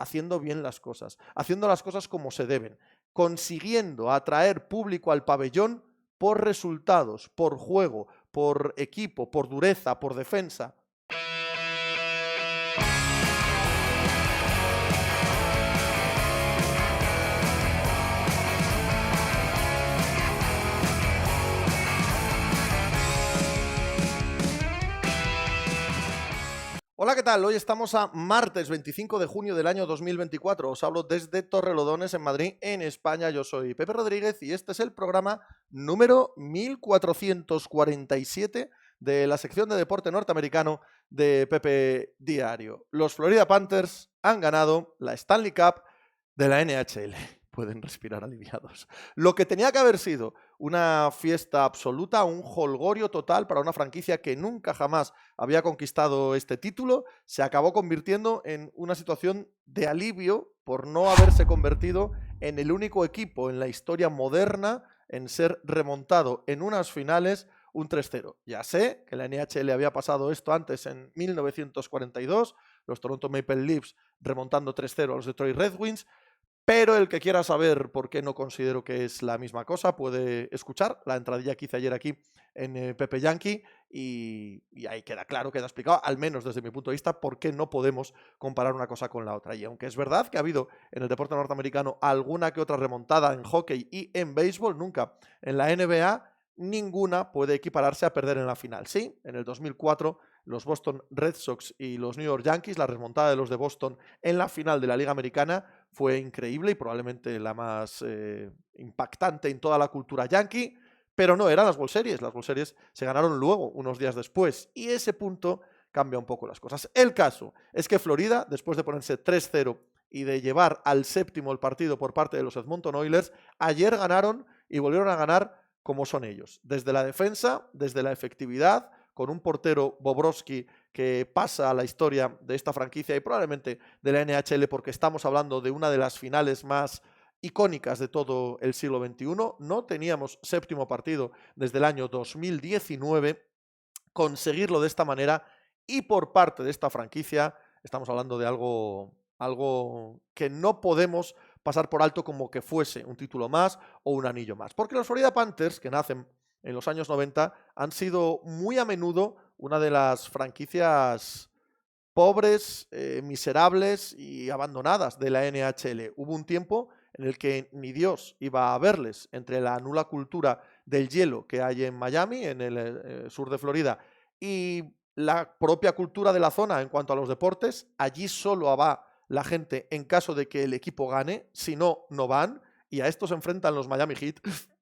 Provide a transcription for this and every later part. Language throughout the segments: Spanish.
haciendo bien las cosas, haciendo las cosas como se deben, consiguiendo atraer público al pabellón por resultados, por juego, por equipo, por dureza, por defensa. Hola, ¿qué tal? Hoy estamos a martes 25 de junio del año 2024. Os hablo desde Torrelodones, en Madrid, en España. Yo soy Pepe Rodríguez y este es el programa número 1447 de la sección de deporte norteamericano de Pepe Diario. Los Florida Panthers han ganado la Stanley Cup de la NHL. Pueden respirar aliviados. Lo que tenía que haber sido una fiesta absoluta, un jolgorio total para una franquicia que nunca jamás había conquistado este título, se acabó convirtiendo en una situación de alivio por no haberse convertido en el único equipo en la historia moderna en ser remontado en unas finales un 3-0. Ya sé que la NHL había pasado esto antes en 1942, los Toronto Maple Leafs remontando 3-0 a los Detroit Red Wings, pero el que quiera saber por qué no considero que es la misma cosa puede escuchar la entradilla que hice ayer aquí en Pepe Yankee y ahí queda claro, queda explicado, al menos desde mi punto de vista, por qué no podemos comparar una cosa con la otra. Y aunque es verdad que ha habido en el deporte norteamericano alguna que otra remontada en hockey y en béisbol, nunca en la NBA, ninguna puede equipararse a perder en la final. Sí, en el 2004 los Boston Red Sox y los New York Yankees, la remontada de los de Boston en la final de la Liga Americana fue increíble y probablemente la más impactante en toda la cultura yankee, pero no eran las World Series. Las World Series se ganaron luego, unos días después, y ese punto cambia un poco las cosas. El caso es que Florida, después de ponerse 3-0 y de llevar al séptimo el partido por parte de los Edmonton Oilers, ayer ganaron y volvieron a ganar como son ellos. Desde la defensa, desde la efectividad, con un portero Bobrovsky que pasa a la historia de esta franquicia y probablemente de la NHL porque estamos hablando de una de las finales más icónicas de todo el siglo XXI. No teníamos séptimo partido desde el año 2019. Conseguirlo de esta manera y por parte de esta franquicia estamos hablando de algo que no podemos pasar por alto como que fuese un título más o un anillo más. Porque los Florida Panthers, que nacen en los años 90, han sido muy a menudo una de las franquicias pobres, miserables y abandonadas de la NHL. Hubo un tiempo en el que ni Dios iba a verles entre la nula cultura del hielo que hay en Miami, en el sur de Florida, y la propia cultura de la zona en cuanto a los deportes. Allí solo va la gente en caso de que el equipo gane, si no, no van, y a esto se enfrentan los Miami Heat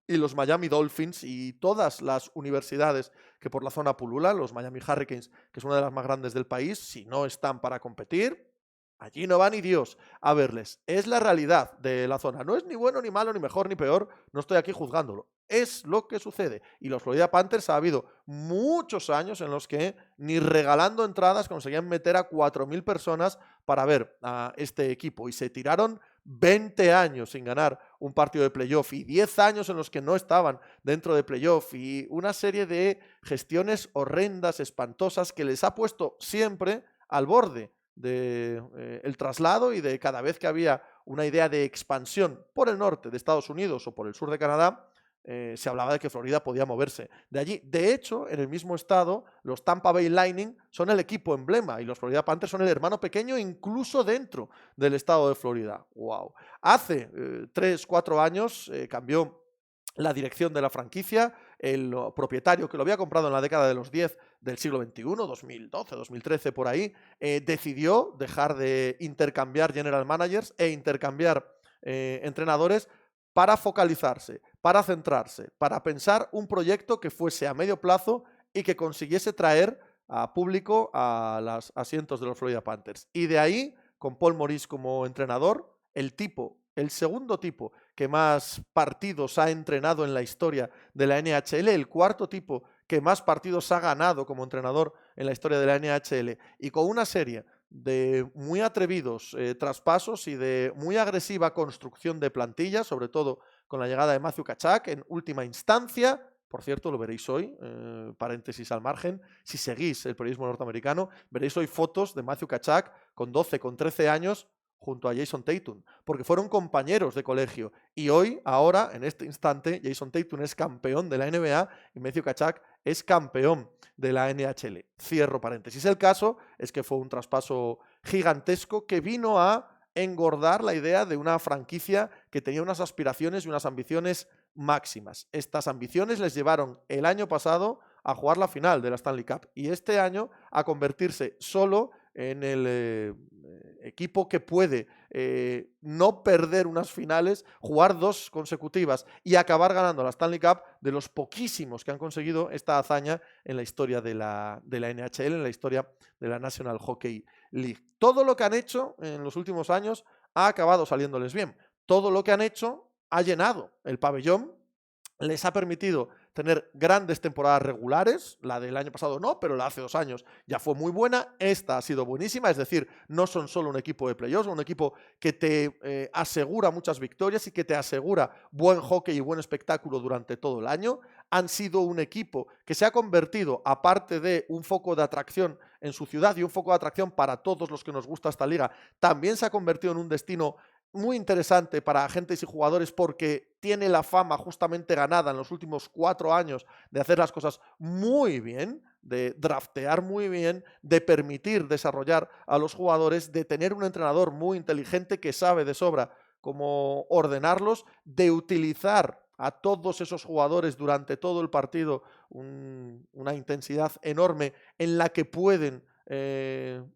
y los Miami Dolphins y todas las universidades que por la zona pululan, los Miami Hurricanes, que es una de las más grandes del país, si no están para competir, allí no va ni Dios a verles. Es la realidad de la zona. No es ni bueno, ni malo, ni mejor, ni peor. No estoy aquí juzgándolo. Es lo que sucede. Y los Florida Panthers ha habido muchos años en los que ni regalando entradas conseguían meter a 4.000 personas para ver a este equipo. Y se tiraron 20 años sin ganar un partido de playoff y 10 años en los que no estaban dentro de playoff y una serie de gestiones horrendas, espantosas, que les ha puesto siempre al borde del traslado y de cada vez que había una idea de expansión por el norte de Estados Unidos o por el sur de Canadá, se hablaba de que Florida podía moverse de allí. De hecho, en el mismo estado, los Tampa Bay Lightning son el equipo emblema y los Florida Panthers son el hermano pequeño incluso dentro del estado de Florida. ¡Wow! Hace 3-4 años cambió la dirección de la franquicia. El propietario que lo había comprado en la década de los 10 del siglo XXI, 2012, 2013, por ahí, decidió dejar de intercambiar general managers e intercambiar entrenadores para focalizarse, para centrarse, para pensar un proyecto que fuese a medio plazo y que consiguiese traer a público a los asientos de los Florida Panthers. Y de ahí, con Paul Maurice como entrenador, el segundo tipo que más partidos ha entrenado en la historia de la NHL, el cuarto tipo que más partidos ha ganado como entrenador en la historia de la NHL, y con una serie de muy atrevidos traspasos y de muy agresiva construcción de plantilla, sobre todo con la llegada de Matthew Tkachuk en última instancia. Por cierto, lo veréis hoy, paréntesis al margen, si seguís el periodismo norteamericano, veréis hoy fotos de Matthew Tkachuk con 12, con 13 años, junto a Jason Tatum, porque fueron compañeros de colegio. Y hoy, ahora, en este instante, Jason Tatum es campeón de la NBA y Matthew Tkachuk es campeón de la NHL. Cierro paréntesis. El caso es que fue un traspaso gigantesco que vino a engordar la idea de una franquicia que tenía unas aspiraciones y unas ambiciones máximas. Estas ambiciones les llevaron el año pasado a jugar la final de la Stanley Cup y este año a convertirse solo en el equipo que puede no perder unas finales, jugar 2 consecutivas y acabar ganando la Stanley Cup, de los poquísimos que han conseguido esta hazaña en la historia de la NHL, en la historia de la National Hockey League. Todo lo que han hecho en los últimos años ha acabado saliéndoles bien. Todo lo que han hecho ha llenado el pabellón, les ha permitido tener grandes temporadas regulares, la del año pasado no, pero la hace 2 años ya fue muy buena, esta ha sido buenísima, es decir, no son solo un equipo de playoffs, un equipo que te asegura muchas victorias y que te asegura buen hockey y buen espectáculo durante todo el año. Han sido un equipo que se ha convertido, aparte de un foco de atracción en su ciudad y un foco de atracción para todos los que nos gusta esta liga, también se ha convertido en un destino muy interesante para agentes y jugadores porque tiene la fama justamente ganada en los últimos 4 años de hacer las cosas muy bien, de draftear muy bien, de permitir desarrollar a los jugadores, de tener un entrenador muy inteligente que sabe de sobra cómo ordenarlos, de utilizar a todos esos jugadores durante todo el partido una intensidad enorme en la que pueden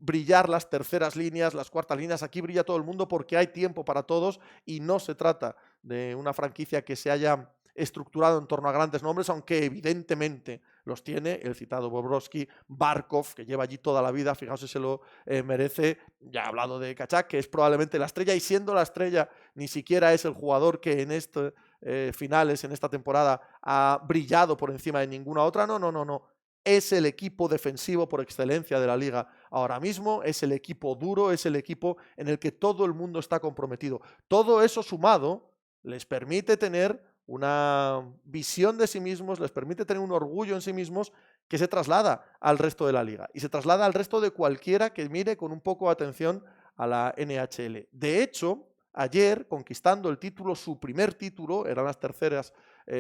brillar las terceras líneas, las cuartas líneas. Aquí brilla todo el mundo porque hay tiempo para todos y no se trata de una franquicia que se haya estructurado en torno a grandes nombres, aunque evidentemente los tiene, el citado Bobrovsky, Barkov, que lleva allí toda la vida, fijaos si se lo merece. Ya he hablado de Tkachuk, que es probablemente la estrella, y siendo la estrella ni siquiera es el jugador que en finales, en esta temporada, ha brillado por encima de ninguna otra. No. Es el equipo defensivo por excelencia de la liga ahora mismo, es el equipo duro, es el equipo en el que todo el mundo está comprometido. Todo eso sumado les permite tener una visión de sí mismos, les permite tener un orgullo en sí mismos que se traslada al resto de la liga y se traslada al resto de cualquiera que mire con un poco de atención a la NHL. De hecho, ayer, conquistando el título, su primer título, eran las terceras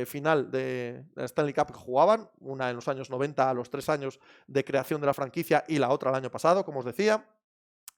final de la Stanley Cup que jugaban, una en los años 90 a los 3 años de creación de la franquicia y la otra el año pasado, como os decía.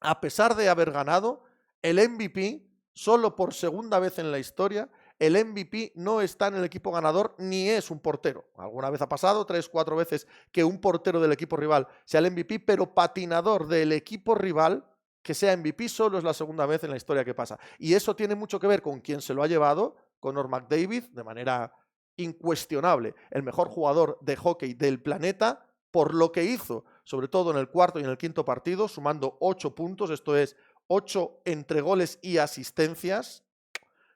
A pesar de haber ganado, el MVP, solo por segunda vez en la historia, el MVP no está en el equipo ganador ni es un portero. Alguna vez ha pasado, 3, 4 veces, que un portero del equipo rival sea el MVP, pero patinador del equipo rival que sea MVP solo es la segunda vez en la historia que pasa. Y eso tiene mucho que ver con quién se lo ha llevado, Connor McDavid, de manera incuestionable, el mejor jugador de hockey del planeta, por lo que hizo, sobre todo en el cuarto y en el quinto partido, sumando 8 puntos, esto es 8 entre goles y asistencias,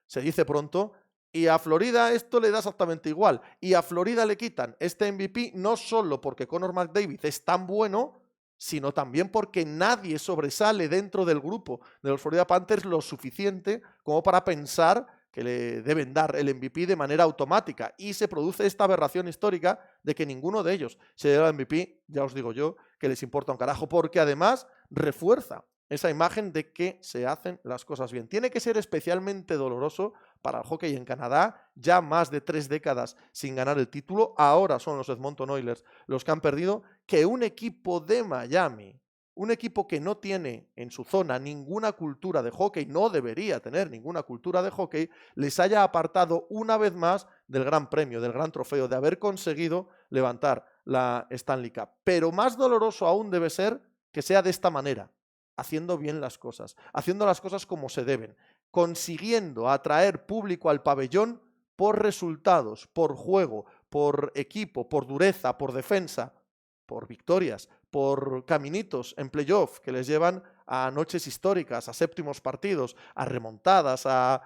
se dice pronto, y a Florida esto le da exactamente igual. Y a Florida le quitan este MVP no solo porque Connor McDavid es tan bueno, sino también porque nadie sobresale dentro del grupo de los Florida Panthers lo suficiente como para pensar que le deben dar el MVP de manera automática. Y se produce esta aberración histórica de que ninguno de ellos se lleva el MVP, ya os digo yo, que les importa un carajo, porque además refuerza esa imagen de que se hacen las cosas bien. Tiene que ser especialmente doloroso para el hockey en Canadá, ya más de 3 décadas sin ganar el título, ahora son los Edmonton Oilers los que han perdido, que un equipo de Miami, un equipo que no tiene en su zona ninguna cultura de hockey, no debería tener ninguna cultura de hockey, les haya apartado una vez más del gran premio, del gran trofeo, de haber conseguido levantar la Stanley Cup. Pero más doloroso aún debe ser que sea de esta manera, haciendo bien las cosas, haciendo las cosas como se deben, consiguiendo atraer público al pabellón por resultados, por juego, por equipo, por dureza, por defensa, por victorias, por caminitos en playoff que les llevan a noches históricas, a séptimos partidos, a remontadas, a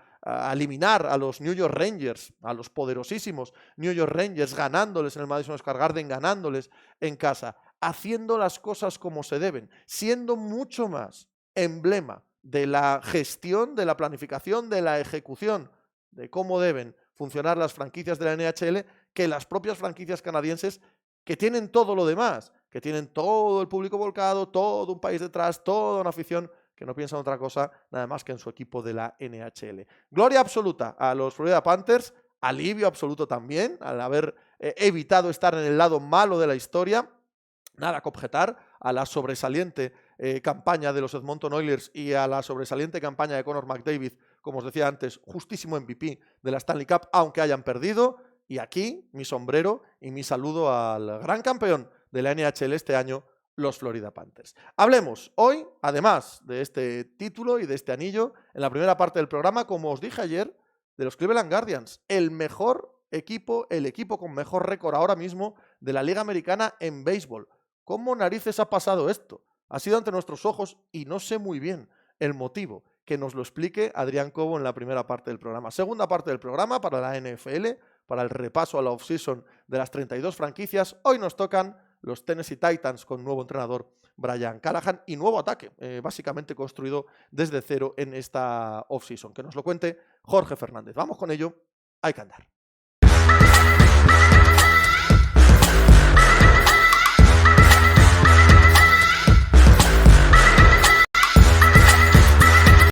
eliminar a los New York Rangers, a los poderosísimos New York Rangers, ganándoles en el Madison Square Garden, ganándoles en casa, haciendo las cosas como se deben, siendo mucho más emblema de la gestión, de la planificación, de la ejecución, de cómo deben funcionar las franquicias de la NHL que las propias franquicias canadienses, que tienen todo lo demás, que tienen todo el público volcado, todo un país detrás, toda una afición que no piensa en otra cosa nada más que en su equipo de la NHL. Gloria absoluta a los Florida Panthers, alivio absoluto también al haber evitado estar en el lado malo de la historia. Nada que objetar a la sobresaliente campaña de los Edmonton Oilers y a la sobresaliente campaña de Connor McDavid, como os decía antes, justísimo MVP de la Stanley Cup, aunque hayan perdido. Y aquí mi sombrero y mi saludo al gran campeón de la NHL este año, los Florida Panthers. Hablemos hoy, además de este título y de este anillo, en la primera parte del programa, como os dije ayer, de los Cleveland Guardians, el mejor equipo, el equipo con mejor récord ahora mismo de la Liga Americana en béisbol. ¿Cómo narices ha pasado esto? Ha sido ante nuestros ojos y no sé muy bien el motivo. Que nos lo explique Adrián Cobo en la primera parte del programa. Segunda parte del programa para la NFL, para el repaso a la off-season de las 32 franquicias. Hoy nos tocan los Tennessee Titans con nuevo entrenador Brian Callahan y nuevo ataque, básicamente construido desde cero en esta off-season. Que nos lo cuente Jorge Fernández. Vamos con ello, hay que andar.